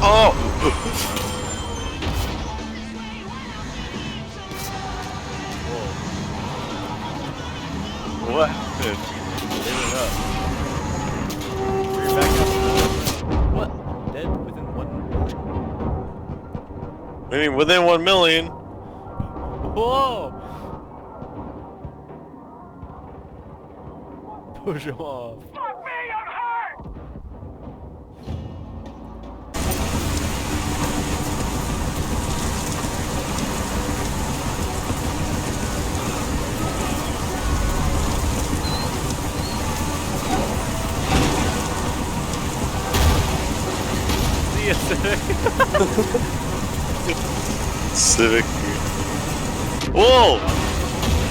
Oh! What happened? They went up. You're back up. What? Dead within 1 million? I mean, within 1 million. Whoa! Push him off. Fuck me, I'm hurt! See ya, Civic. Civic. Whoa!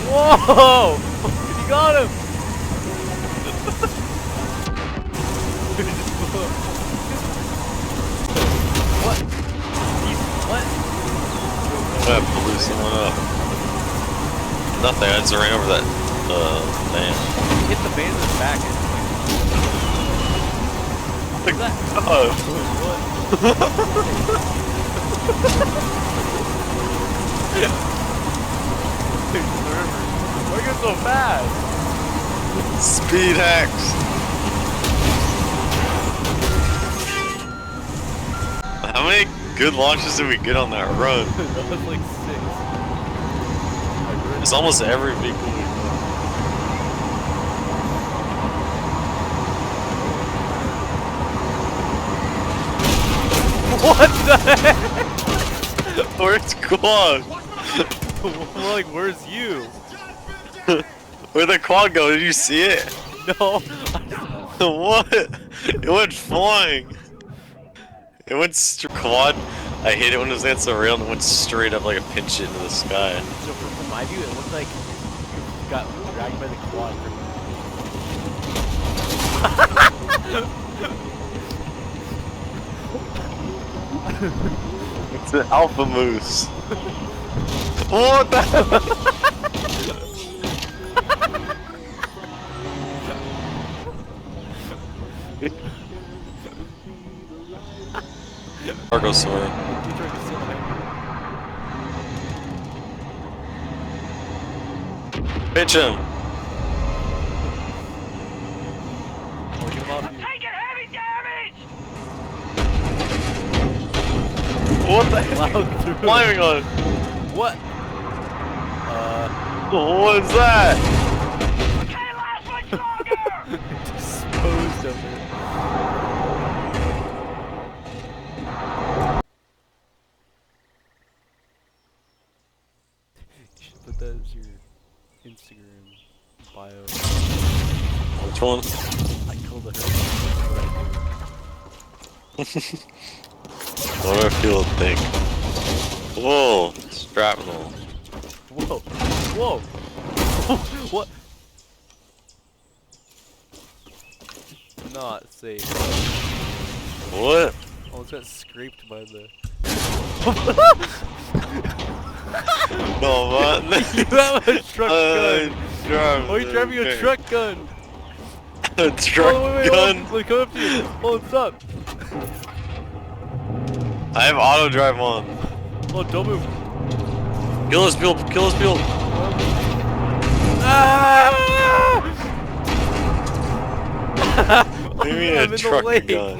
Whoa! You got him! What? What? I blew someone up. Nothing, I just ran over that, man. Hit the band in the back. What's that? Oh. What? Why are you so fast? Speed hacks. How many good launches did we get on that run? That was like 6. It's almost every vehicle we What the heck? Where's quad? Like, where's you? Where'd the quad go? Did you see it? No. What? It went flying. It went quad. I hit it when it was against the rail and it went straight up like a pinch into the sky. So from my view, it looked like you got dragged by the quad. It's an alpha moose. What the hell? Cargo sword. Pitch him. Taking heavy damage! What the heck? Climbing on it. What? What is that? Can't last much longer! Disposed of it. You should put that as your Instagram bio. Which one? I killed a her. What do I feel to think? Whoa, shrapnel. Whoa! Whoa! What? Not safe. What? Almost got scraped by the. No, man. You have a truck gun! Why are you driving a truck gun? A truck gun? Wait, come up to you. Hold stop. I have auto drive on. Oh, don't move. Kill his build, kill his build. Ah! What do you mean I'm a in truck the lake. gun?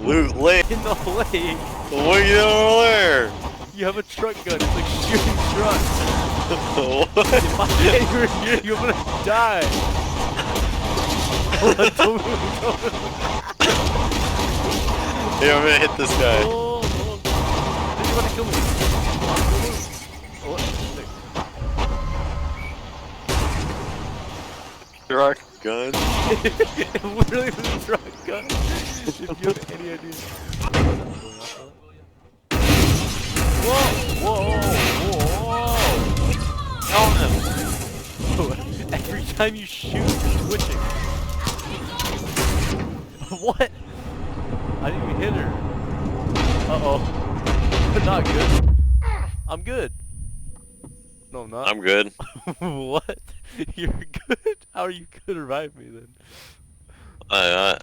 Loot lake. In the lake. What are you doing over there? You have a truck gun. It's like shooting trucks. What? If I get you here, you're gonna die. Hold on, don't move, don't move. Here, I'm gonna hit this guy. Oh, you're gonna kill me. What? Truck gun. It literally was a truck gun. If you have any idea. Whoa! Whoa! Whoa! Count him. Every time you shoot, you're twitching. What? I didn't even hit her. Uh-oh. Not good. I'm good. No, I'm not. I'm good. What? You're good? How are you gonna revive me then? I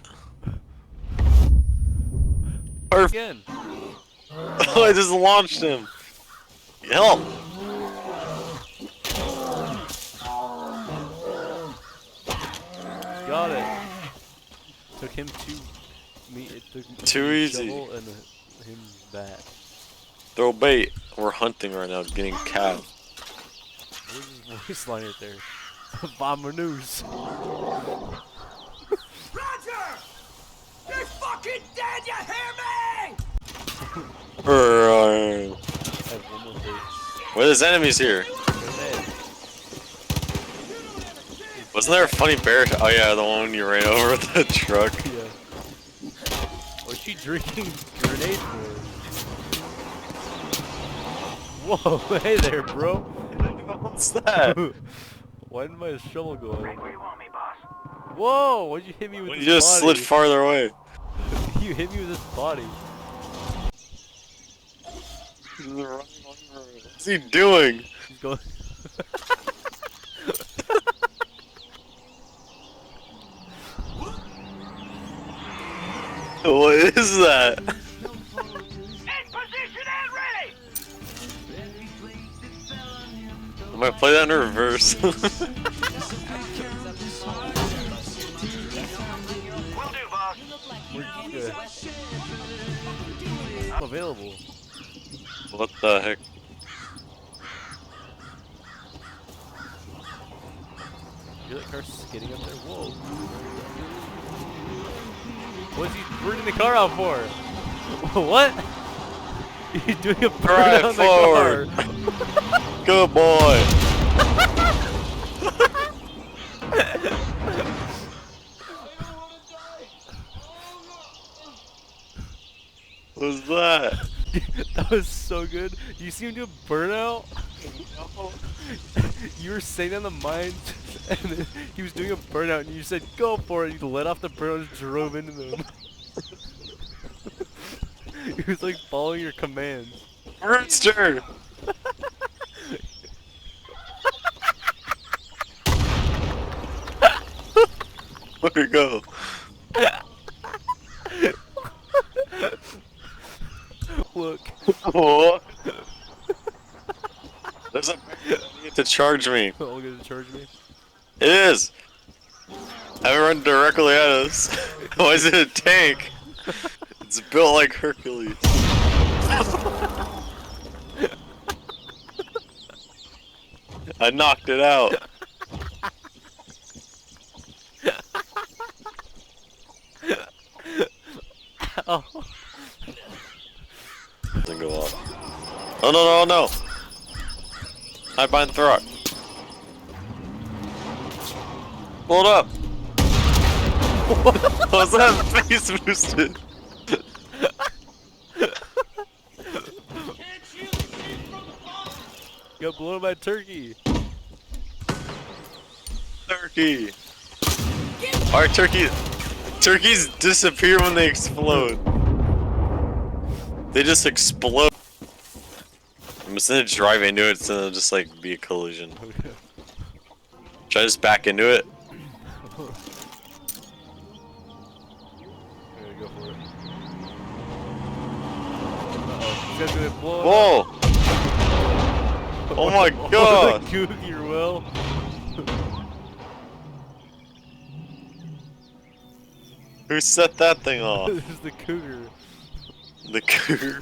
Nerf. again. Oh, I just launched him. Help! Got it. Took him me. It took Too me a easy. shovel and him that. Throw bait. We're hunting right now, getting cow. Where's his voice line right there? Bomber news. Roger! You're fucking dead, you hear me? I have one more bait. Well, there's enemies here. Grenade. Wasn't there a funny bear? Oh yeah, the one you ran over with the truck. Yeah. What's she drinking grenade for? Whoa, hey there, bro. What's that? Why didn't my shovel go Right out? where you want me, boss. Whoa, why'd you hit me with When this you just body? slid farther away. You hit me with this body. What's he doing? He's going. What is that? In position and ready! I'm gonna play that in reverse. Will do, boss. Where'd you go? I'm available. What the heck? You're that car skidding up there? Whoa. What's he bringing the car out for? What? He's doing a Drive burn on the forward. car. Good boy. What was that? That was so good. You see him do a burnout? You were sitting on the mine, and then he was doing a burnout, and you said, go for it. You let off the burnout and just drove into them. He was like following your commands. Rooster! Where'd it go? Look. What? There's a bear to charge me. All gonna charge me? It is! Have it run directly at us. Why is it a tank? It's built like Hercules. I knocked it out. Oh. Doesn't go off. Oh no no no! Hide behind the rock. Pull it up! What was that face boosted? Got blown by a turkey. Turkey! Our turkeys disappear when they explode. They just explode. I'm just gonna drive into it, so it'll just like be a collision. Okay. Should I just back into it? Okay, go for it. Uh-oh. This guy's gonna blow it Whoa! Oh my god! The goog, you're well. Who set that thing off? This is the cougar. The cougar.